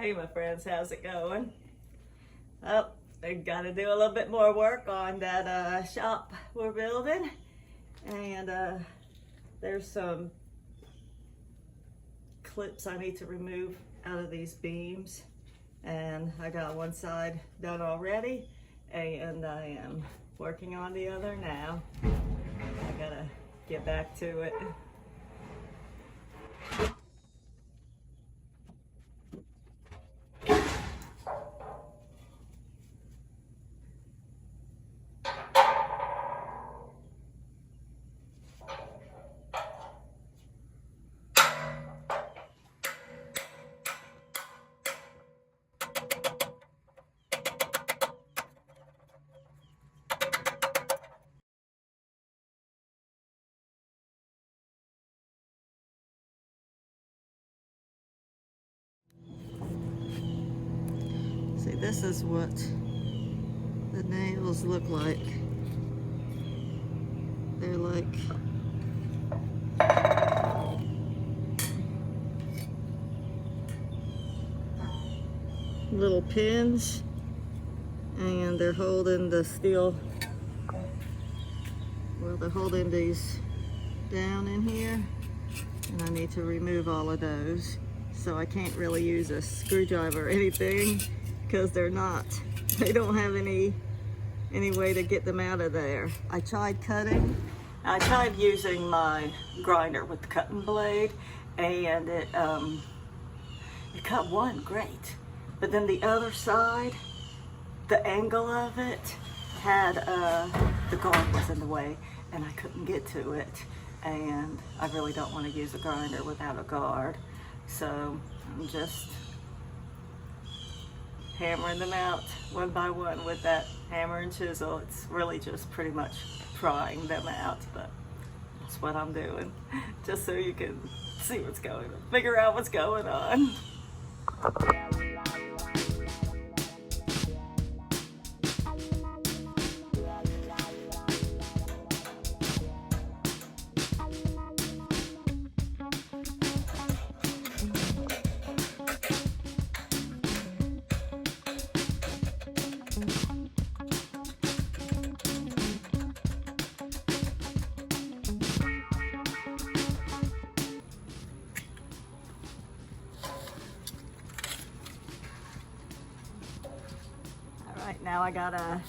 Hey my friends, how's it going? Oh, I gotta do a little bit more work on that shop we're building. And there's some clips I need to remove out of these beams. And I got one side done already, and I am working on the other now. I gotta get back to it. See, this is what the nails look like. They're like little pins, and they're holding the steel, well, they're holding these down in here, and I need to remove all of those. So I can't really use a screwdriver or anything because they don't have any way to get them out of there. I tried cutting. I tried using my grinder with the cutting blade, and it cut one great. But then the other side, the angle of it had, the guard was in the way and I couldn't get to it. And I really don't want to use a grinder without a guard. So I'm just hammering them out one by one with that hammer and chisel. It's really just pretty much prying them out, but that's what I'm doing. Just so you can see what's going on, figure out what's going on. Now I gotta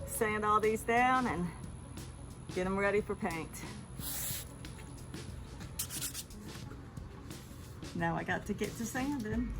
sand all these down and get them ready for paint. Now I got to get to sanding.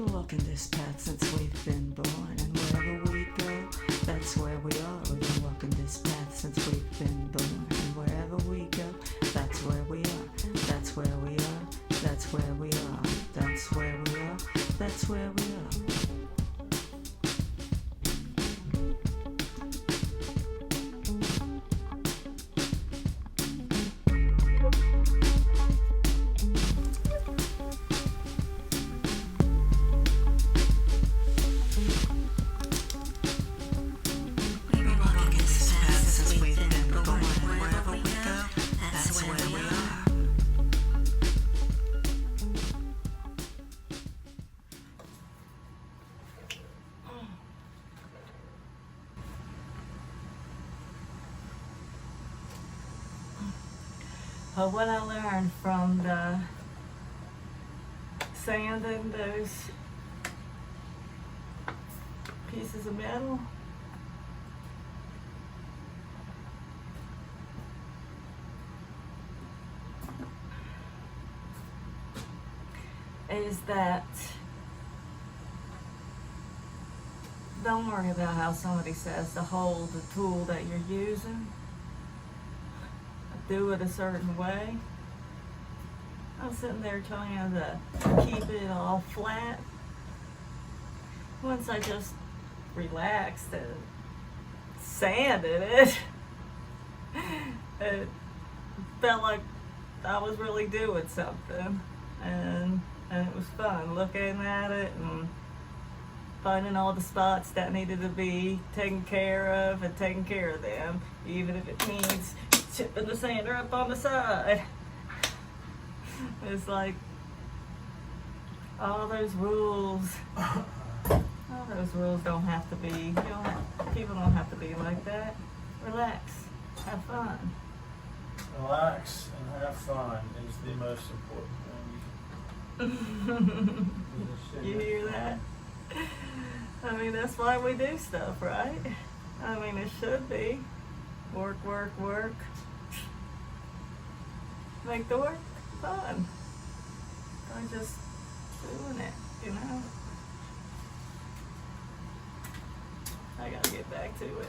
walking this path since we've been born, and wherever we go, that's where we are. We've been walking this path since we've been born, and wherever we go, that's where we are. That's where we are. That's where we are. That's where we are. That's where we are. But what I learned from the sanding those pieces of metal is that don't worry about how somebody says to hold the tool that you're using. Do it a certain way. I was sitting there trying to keep it all flat. Once I just relaxed and sanded it, it felt like I was really doing something, and it was fun looking at it and finding all the spots that needed to be taken care of and taking care of them, even if it means chipping the sander up on the side. It's like all those rules don't have to be, people don't have to be like that. Relax, have fun. Relax and have fun is the most important thing. You hear that? I mean, that's why we do stuff, right? I mean, it should be. Work, work, work. Make the work fun. I'm just doing it, I gotta get back to it.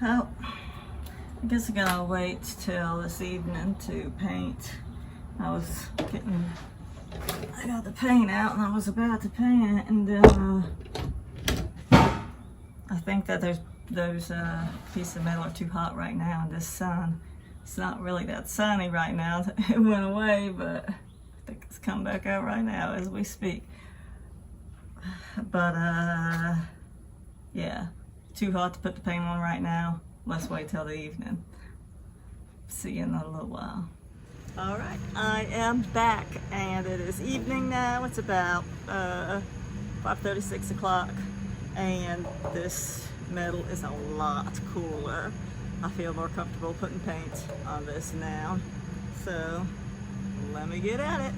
Oh, I guess I'm gonna wait till this evening to paint. I got the paint out and I was about to paint it, and I think that those pieces of metal are too hot right now in this sun. It's not really that sunny right now. It went away, but I think it's come back out right now as we speak. But yeah, too hot to put the paint on right now. Let's wait till the evening. See you in a little while. All right, I am back, and it is evening now. It's about 5:30, 6 o'clock, and this metal is a lot cooler. I feel more comfortable putting paint on this now. So let me get at it.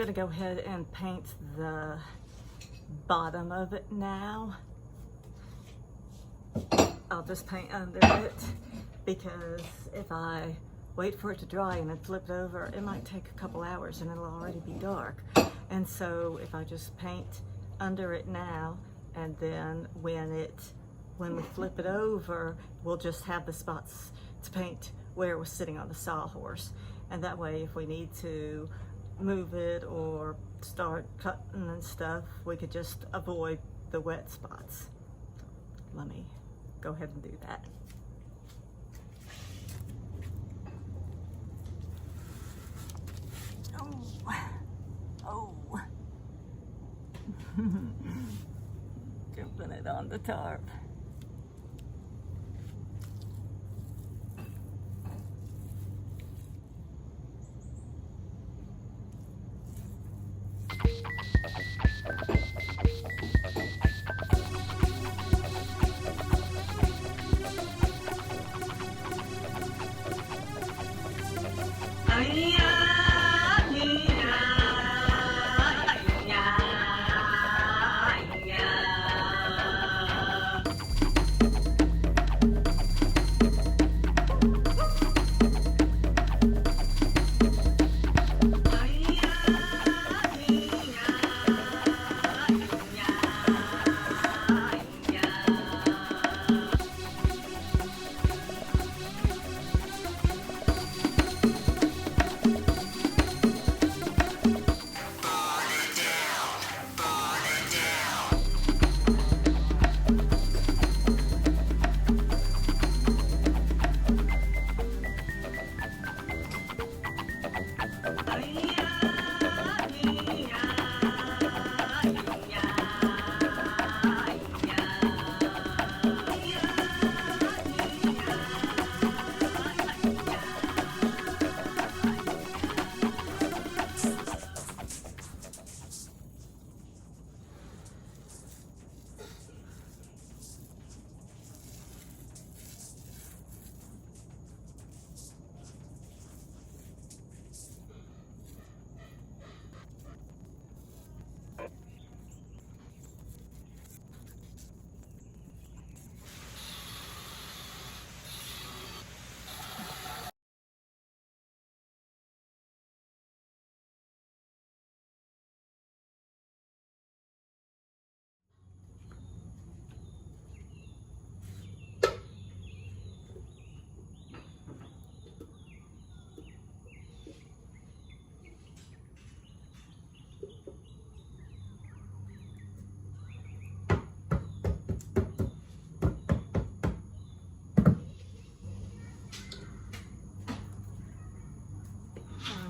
gonna go ahead and paint the bottom of it now. I'll just paint under it because if I wait for it to dry and then flip it over, it might take a couple hours and it'll already be dark. And so if I just paint under it now, and then when we flip it over, we'll just have the spots to paint where it was sitting on the sawhorse. And that way, if we need to move it or start cutting and stuff, we could just avoid the wet spots. Let me go ahead and do that. Oh. Jumping it on the tarp.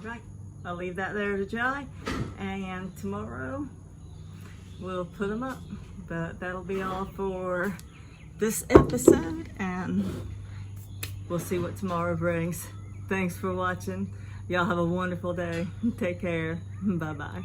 Right, I'll leave that there to dry, and tomorrow we'll put them up. But that'll be all for this episode, and we'll see what tomorrow brings. Thanks for watching. Y'all have a wonderful day. Take care. Bye-bye.